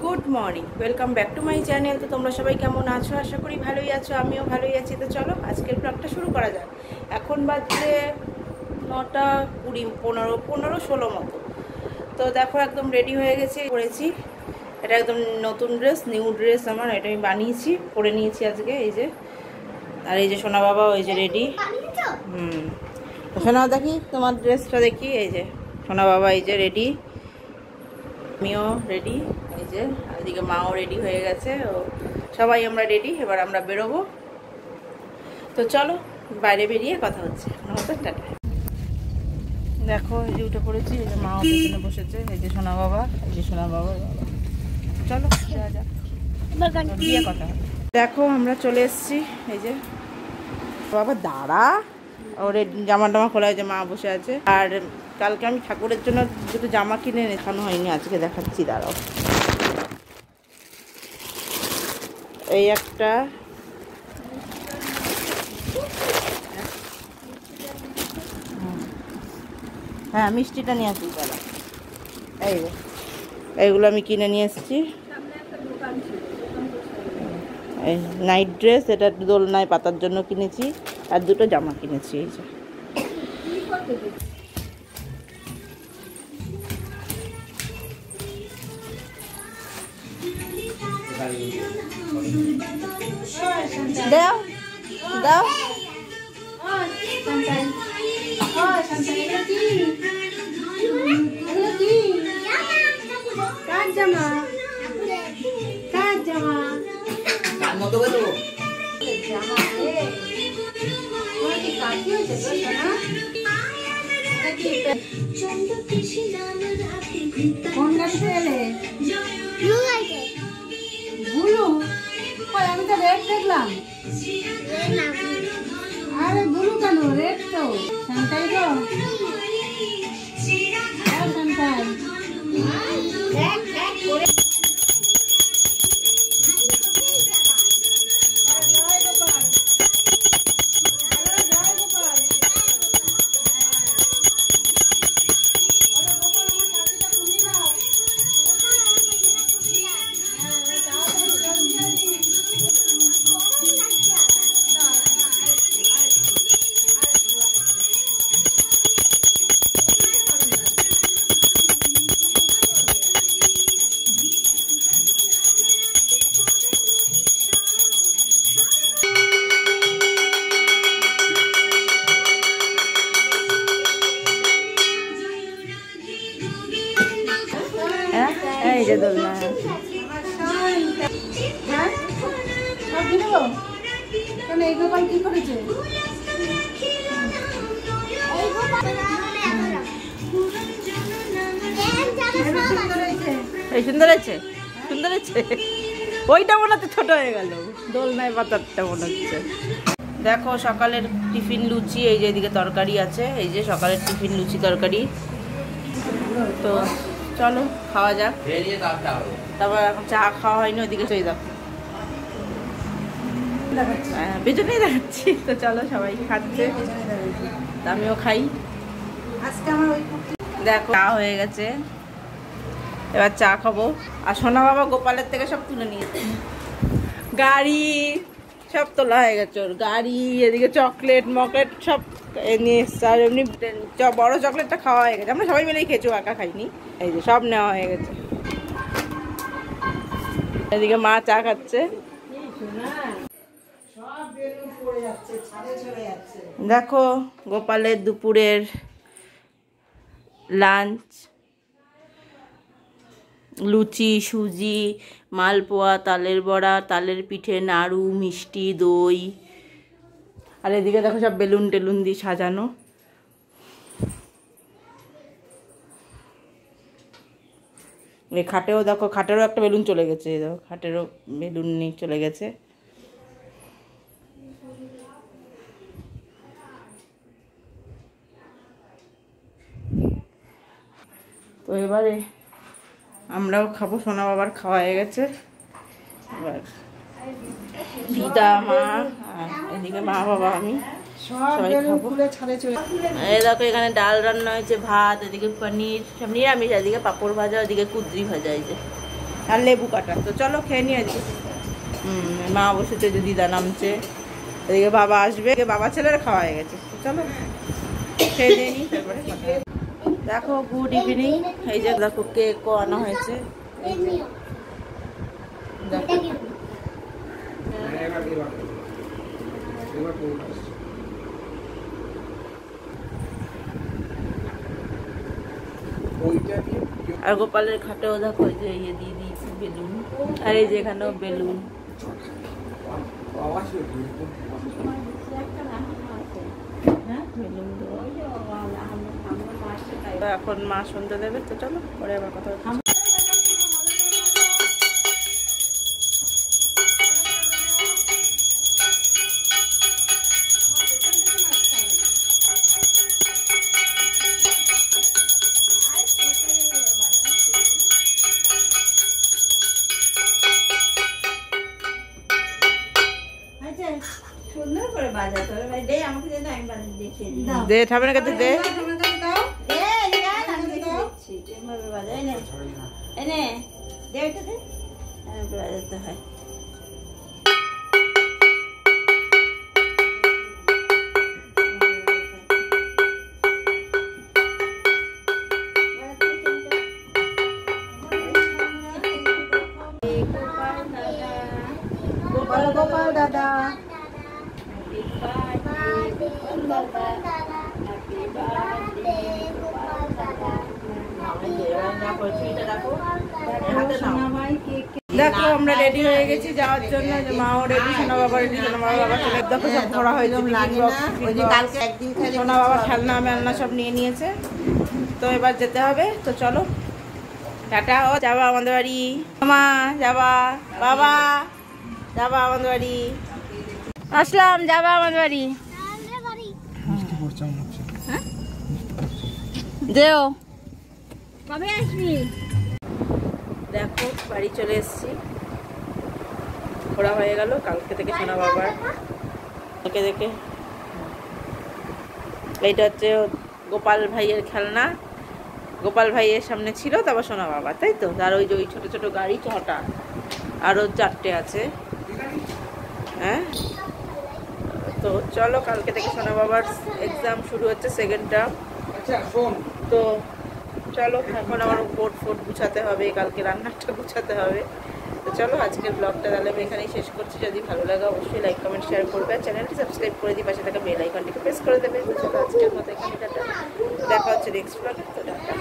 Good morning, welcome back to my channel. তো তোমরা সবাই কেমন আছো? আশা করি ভালোই আছো, আমিও ভালোই আছি। তো চলো আজকের ব্লগটা শুরু করা যাক। এখন বাজে 9টা 20, 15, 16 মতো। তো দেখো একদম রেডি হয়ে গেছে, পরেছি। এটা একদম নতুন ড্রেস, নিউ ড্রেস আমার, এটা আমি বানিয়েছি, পরে নিয়েছি আজকে। এই যে, আর এই যে সোনা বাবা, ওই যে রেডি। সোনা দেখি তোমার ড্রেসটা দেখি। এই যে সোনা বাবা, এই যে রেডি, আমিও রেডি। এই যে এদিকে মাও রেডি হয়ে গেছে, ও সবাই আমরা রেডি। এবার আমরা বেরোবো। তো চলো বাইরে বেরিয়ে কথা হচ্ছে। টাটা। দেখো এই যে উঠে পড়েছি, এই যে মাও পেছনে বসেছে, এই যে সোনা বাবা, এই যে সোনা বাবা। চলো যা যা গিয়ে কথা হবে। দেখো আমরা চলে এসেছি। এই যে বাবা দাঁড়া, ওর জামা টামা খোলা হয়েছে, মা বসে আছে। আর কালকে আমি ঠাকুরের জন্য দুটো জামা কিনে দেখানো হয়নি, আজকে দেখাচ্ছি, দাঁড়াও। এই একটা, হ্যাঁ মিষ্টিটা নিয়ে আসি দাঁড়া। এইগুলো আমি কিনে নিয়ে এসেছি। এই নাইট ড্রেস, এটা দোলনায় পাতার জন্য কিনেছি। আর দুটো জামা কিনেছি। এই যে দাও দাও। কোন গাড়িতে এলে? ব্লু? কই আমি তো রেড দেখলাম। আরে ব্লু কেন, রেড তো। শান্তাই গো, শান্তাই এই যে দোলনা। কেন এই গোপাল কি করেছে? এই সুন্দর আছে, সুন্দর আছে। ওইটা মনে হচ্ছে ছোট হয়ে গেল, দোলনায় পাতারটা মনে হচ্ছে। দেখো সকালের টিফিন লুচি, এই যে এদিকে তরকারি আছে। এই যে সকালের টিফিন লুচি তরকারি। তো চলো খাওয়া যাক। তারপর এখন চা খাওয়া হয়নি, ওইদিকে চলে দেখো, পেছনেই দেখাচ্ছি। তো চলো সবাই খাচ্ছে, আমিও খাই। আজকে আমার ওই দেখো চা হয়ে গেছে, এবার চা খাবো। আর সোনা বাবা গোপালের থেকে সব তুলে নিয়েছে, গাড়ি সব তোলা হয়ে গেছে ওর। গাড়ি, এদিকে চকলেট মকলেট সব নিয়ে এসছে। আর এমনি বড় চকলেটটা খাওয়া হয়ে গেছে, আমরা সবাই মিলেই খেয়েছি, একা খাইনি। এই যে সব নেওয়া হয়ে গেছে। এদিকে মা চা খাচ্ছে। দেখো গোপালের দুপুরের লাঞ্চ, লুচি, সুজি, মালপোয়া, তালের বড়া, তালের পিঠে, নাড়ু, মিষ্টি, দই। আর এদিকে দেখো সব বেলুন টেলুন দিয়ে সাজানো। এই খাটেও দেখো, খাটেরও একটা বেলুন চলে গেছে। দেখো খাটেরও বেলুন নিয়ে চলে গেছে। তো এবারে আমরাও খাবো, সোনা বাবার খাওয়া হয়ে গেছে। এবার দিদা, মা, এদিকে মা বাবা, আমি সবাই খাবো। এই দেখো এখানে ডাল রান্না হয়েছে, ভাত, এদিকে পনির, সব নিরামিষ, এদিকে পাঁপড় ভাজা, ওদিকে কুদ্রি ভাজা। এই যে আর লেবু কাটা। তো চলো খেয়ে নিয়ে আজকে। মা বসেছে, যে দিদা নামছে, এদিকে বাবা আসবে, বাবা ছেলের খাওয়া হয়ে গেছে। তো চলো খেয়ে দিয়ে নিই, তারপরে কথা হবে। দেখো গুড ইভিনিং। এই যে দেখো কেকও আনা হয়েছে, এই যে দেখো। আর গোপালের খাটেও দেখো যে ইয়ে দিয়ে দিয়েছে বেলুন, আর এই যে এখানেও বেলুন। এখন মা শুনতে দেবে, তো চলো পরে আবার কথা হচ্ছে। সুন্দর করে বাজাতে হবে ভাই। দে আমাকে দে, আমি বাজাতে দেখিয়ে দিই। দে ঠামের কাছে দে। বাজাতে হয়। গোপাল দাদা, দেখো আমরা রেডি হয়ে গেছি যাওয়ার জন্য। মাও রেডি, সোনা বাবা রেডি, সোনা বাবা চলে। দেখো সব ভরা হয়েছে, সোনা বাবা খেলনা মেলনা সব নিয়ে নিয়েছে। তো এবার যেতে হবে। তো চলো টাটা। ও যাবা আমাদের বাড়ি, মা যাবা, বাবা যাবা আমাদের বাড়ি। আসলাম, যাবা আমাদের বাড়ি। দেও কবে আসবি? দেখো বাড়ি চলে এসেছি, ঘোরা হয়ে গেল কালকে থেকে সোনা বাবার। দেখে দেখে এইটা হচ্ছে গোপাল ভাইয়ের খেলনা। গোপাল ভাইয়ের সামনে ছিল, তারপর সোনা বাবা, তাই তো। আর ওই যে ওই ছোটো ছোটো গাড়ি 6টা, আরও 4টে আছে। হ্যাঁ, তো চলো কালকে থেকে সোনা বাবার এক্সাম শুরু হচ্ছে, 2nd টার্ম। তো চলো এখন আমার বোর্ড ফোর্ড গুছাতে হবে, কালকে রান্নাটা গুছাতে হবে। তো চলো আজকের ব্লগটা তাহলে আমি এখানেই শেষ করছি। যদি ভালো লাগে অবশ্যই লাইক কমেন্ট শেয়ার করবে, আর চ্যানেলটি সাবস্ক্রাইব করে দিই, পাশে থাকা বেল আইকনটিকে প্রেস করে দেবে। তো চলো আজকের মতো এখানে টাটা, দেখা হচ্ছে নেক্সট ব্লগে। তো টাটা।